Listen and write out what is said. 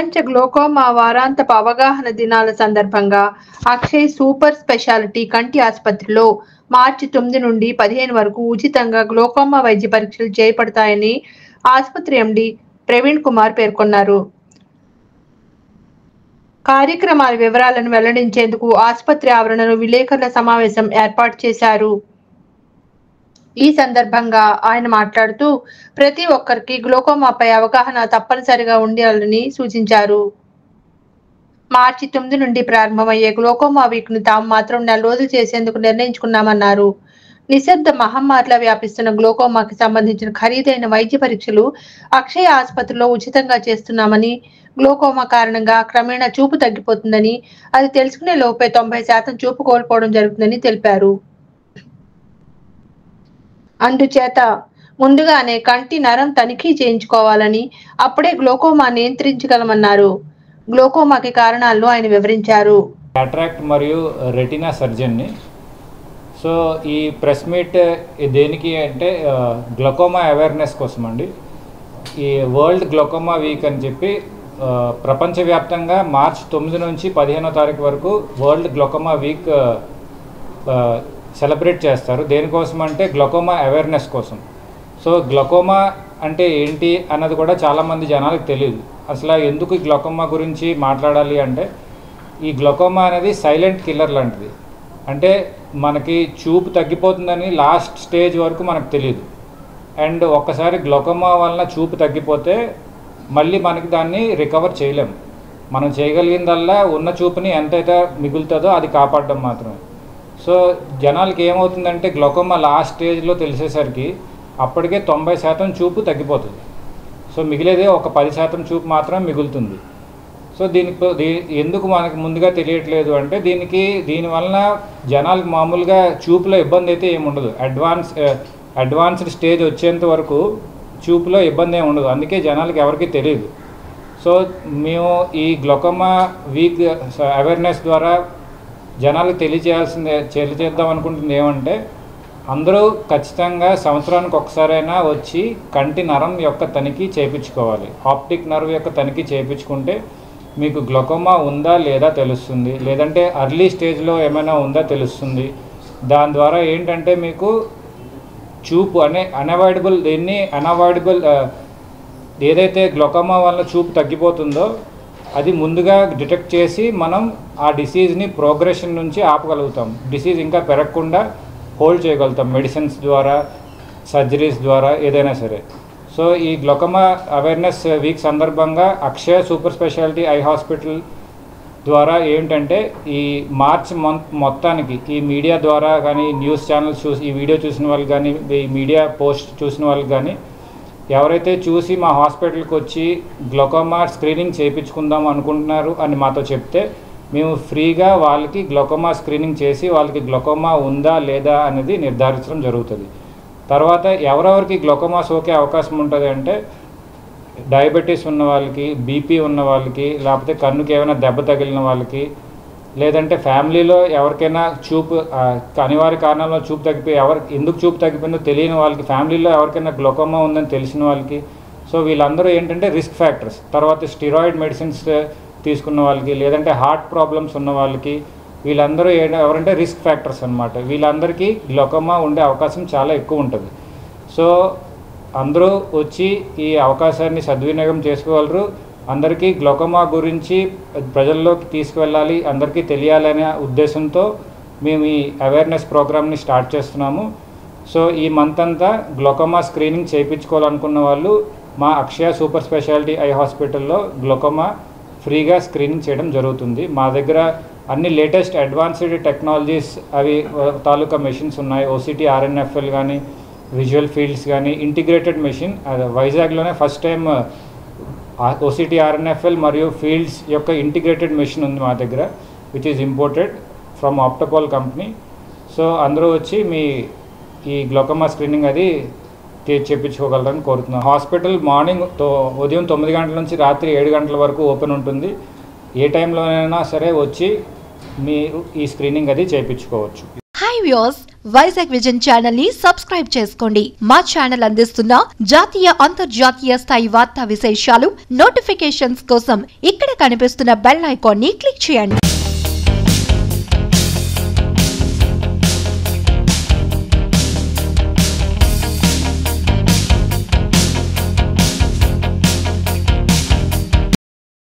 ప్రపంచ గ్లోకోమా వారాంతపు అవగాహన దినాల సందర్భంగా అక్షయ్ సూపర్ స్పెషాలిటీ కంటి ఆసుపత్రిలో మార్చి 9 నుండి 15 వరకు ఉచితంగా గ్లోకోమా వైద్య పరీక్షలు చేపడతాయని ఆసుపత్రి ఎండి ప్రవీణ్ కుమార్ పేర్కొన్నారు. కార్యక్రమాల వివరాలను వెల్లడించేందుకు ఆసుపత్రి ఆవరణలో విలేకరుల సమావేశం ఏర్పాటు చేశారు. ఈ సందర్భంగా ఆయన మాట్లాడుతూ ప్రతి ఒక్కరికి గ్లోకోమాపై అవగాహన తప్పనిసరిగా ఉండాలని సూచించారు. మార్చి 9 నుండి ప్రారంభమయ్యే గ్లోకోమా వీక్ ను తాము మాత్రం 4 రోజులు చేసేందుకు నిర్ణయించుకున్నామన్నారు. నిశ్శబ్ద మహమ్మారిలా వ్యాపిస్తున్న గ్లోకోమాకి సంబంధించిన ఖరీదైన వైద్య పరీక్షలు అక్షయ ఆసుపత్రిలో ఉచితంగా చేస్తున్నామని, గ్లోకోమా కారణంగా క్రమేణా చూపు తగ్గిపోతుందని, అది తెలుసుకునే లోపే 90% చూపు కోల్పోవడం జరుగుతుందని తెలిపారు. అందుచేత ముందుగానే కంటి నరం తనిఖీ చేయించుకోవాలని, అప్పుడే గ్లోకోమా నియంత్రించగలమన్నారు. గ్లోకోమాకి కారణాలను ఆయన వివరించారు. క్యాటరాక్ట్ మరియు రెటినా సర్జన్ని. సో ఈ ప్రెస్ మీట్ దేనికి అంటే గ్లోకోమా అవేర్నెస్ కోసం అండి. ఈ వరల్డ్ గ్లోకోమా వీక్ అని చెప్పి ప్రపంచవ్యాప్తంగా మార్చి 9 నుంచి 15వ తారీఖు వరకు వరల్డ్ గ్లోకోమా వీక్ సెలబ్రేట్ చేస్తారు. దేనికోసం అంటే గ్లోకోమా అవేర్నెస్ కోసం. సో గ్లోకోమా అంటే ఏంటి అన్నది కూడా చాలామంది జనాలకు తెలియదు. అసలు ఎందుకు ఈ గ్లోకోమా గురించి మాట్లాడాలి అంటే, ఈ గ్లోకోమా అనేది సైలెంట్ కిల్లర్ లాంటిది. అంటే మనకి చూపు తగ్గిపోతుందని లాస్ట్ స్టేజ్ వరకు మనకు తెలియదు. అండ్ ఒక్కసారి గ్లోకోమా వలన చూపు తగ్గిపోతే మళ్ళీ మనకి దాన్ని రికవర్ చేయలేము. మనం చేయగలిగిందల్లా ఉన్న చూపుని ఎంతైతే మిగులుతుందో అది కాపాడడం మాత్రమే. సో జనాలకి ఏమవుతుందంటే గ్లోకోమా లాస్ట్ స్టేజ్లో తెలిసేసరికి అప్పటికే 90% చూపు తగ్గిపోతుంది. సో మిగిలేదే ఒక 10% చూపు మాత్రం మిగులుతుంది. సో ఎందుకు మనకు ముందుగా తెలియట్లేదు అంటే దీనివలన జనాలకు మామూలుగా చూపులో ఇబ్బంది అయితే ఏముండదు. అడ్వాన్స్డ్ స్టేజ్ వచ్చేంత వరకు చూపులో ఇబ్బంది ఏమి ఉండదు. అందుకే జనాలకు ఎవరికీ తెలియదు. సో మేము ఈ గ్లోకోమా వీక్ అవేర్నెస్ ద్వారా జనాలకు తెలియజేద్దాం అనుకుంటుంది ఏమంటే, అందరూ ఖచ్చితంగా సంవత్సరానికి ఒకసారైనా వచ్చి కంటి నరం యొక్క తనిఖీ చేయించుకోవాలి. ఆప్టిక్ నర్వ్ యొక్క తనిఖీ చేయించుకుంటే మీకు గ్లోకోమా ఉందా లేదా తెలుస్తుంది, లేదంటే అర్లీ స్టేజ్లో ఏమైనా ఉందా తెలుస్తుంది. దాని ద్వారా ఏంటంటే మీకు చూపు అన్అవాయిడబుల్ ఏదైతే గ్లోకోమా వల్ల చూపు తగ్గిపోతుందో అది ముందుగా డిటెక్ట్ చేసి మనం ఆ డిసీజ్ని ప్రోగ్రెషన్ నుంచి ఆపగలుగుతాం. డిసీజ్ ఇంకా పెరగకుండా హోల్డ్ చేయగలుగుతాం మెడిసిన్స్ ద్వారా, సర్జరీస్ ద్వారా, ఏదైనా సరే. సో ఈ గ్లోకోమా అవేర్నెస్ వీక్ సందర్భంగా అక్షయ సూపర్ స్పెషాలిటీ ఐ హాస్పిటల్ ద్వారా ఏంటంటే ఈ మార్చ్ మంత్ మొత్తానికి ఈ మీడియా ద్వారా కానీ, న్యూస్ ఛానల్స్ చూసి ఈ వీడియో చూసిన వాళ్ళు కానీ, ఈ మీడియా పోస్ట్ చూసిన వాళ్ళు కానీ ఎవరైతే చూసి మా హాస్పిటల్కి వచ్చి గ్లోకోమా స్క్రీనింగ్ చేయించుకుందాం అనుకుంటున్నారు అని మాతో చెప్తే మేము ఫ్రీగా వాళ్ళకి గ్లోకోమా స్క్రీనింగ్ చేసి వాళ్ళకి గ్లోకోమా ఉందా లేదా అనేది నిర్ధారించడం జరుగుతుంది. తర్వాత ఎవరెవరికి గ్లోకోమా సోకే అవకాశం ఉంటుంది అంటే, డయాబెటీస్ ఉన్న వాళ్ళకి, బీపీ ఉన్న వాళ్ళకి, లేకపోతే కన్నుకి ఏమైనా దెబ్బ తగిలిన వాళ్ళకి, లేదంటే ఫ్యామిలీలో ఎవరికైనా చూపు అనివార్య కారణాల్లో చూపు తగ్గిపోయి ఎందుకు చూపు తగ్గిపోయిందో తెలియని వాళ్ళకి, ఫ్యామిలీలో ఎవరికైనా గ్లోకోమా ఉందని తెలిసిన వాళ్ళకి. సో వీళ్ళందరూ ఏంటంటే రిస్క్ ఫ్యాక్టర్స్. తర్వాత స్టిరాయిడ్ మెడిసిన్స్ తీసుకున్న వాళ్ళకి, లేదంటే హార్ట్ ప్రాబ్లమ్స్ ఉన్న వాళ్ళకి, వీళ్ళందరూ ఎవరంటే రిస్క్ ఫ్యాక్టర్స్ అనమాట. వీళ్ళందరికీ గ్లోకోమా ఉండే అవకాశం చాలా ఎక్కువ ఉంటుంది. సో అందరూ వచ్చి ఈ అవకాశాన్ని సద్వినియోగం చేసుకోగలరు. అందరికీ గ్లోకోమా గురించి ప్రజల్లోకి తీసుకువెళ్ళాలి, అందరికీ తెలియాలనే ఉద్దేశంతో మేము ఈ అవేర్నెస్ ప్రోగ్రామ్ని స్టార్ట్ చేస్తున్నాము. సో ఈ మంత్ అంతా గ్లోకోమా స్క్రీనింగ్ చేయించుకోవాలనుకున్న వాళ్ళు మా అక్షయ సూపర్ స్పెషాలిటీ ఐ హాస్పిటల్లో గ్లోకోమా ఫ్రీగా స్క్రీనింగ్ చేయడం జరుగుతుంది. మా దగ్గర అన్ని లేటెస్ట్ అడ్వాన్స్డ్ టెక్నాలజీస్ అవి తాలూకా మెషిన్స్ ఉన్నాయి. ఓసిటీ ఆర్ఎన్ఎఫ్ఎల్ కానీ, విజువల్ ఫీల్డ్స్ కానీ, ఇంటిగ్రేటెడ్ మెషిన్ వైజాగ్లోనే ఫస్ట్ టైం ఓసిటీ ఆర్ఎన్ఎఫ్ఎల్ మరియు ఫీల్డ్స్ యొక్క ఇంటిగ్రేటెడ్ మెషిన్ ఉంది మా దగ్గర, which is imported from Optopol company. So అందరూ వచ్చి ఈ గ్లోకోమా స్క్రీనింగ్ అది చేయించుకోగలరని కోరుతున్నాం. హాస్పిటల్ ఉదయం 9 గంటల నుంచి రాత్రి 7 గంటల వరకు ఓపెన్ ఉంటుంది. ఏ టైంలోనైనా సరే వచ్చి మీరు ఈ స్క్రీనింగ్ అది చేయించుకోవచ్చు. Hi viewers, Vizag vision channel ని సబ్స్క్రైబ్ చేసుకోండి. మా ఛానల్ అందిస్తున్న జాతీయ అంతర్జాతీయ స్థాయి వార్తా విశేషాలు నోటిఫికేషన్స్ కోసం ఇక్కడ కనిపిస్తున్న బెల్ ఐకాన్ ని క్లిక్ చేయండి.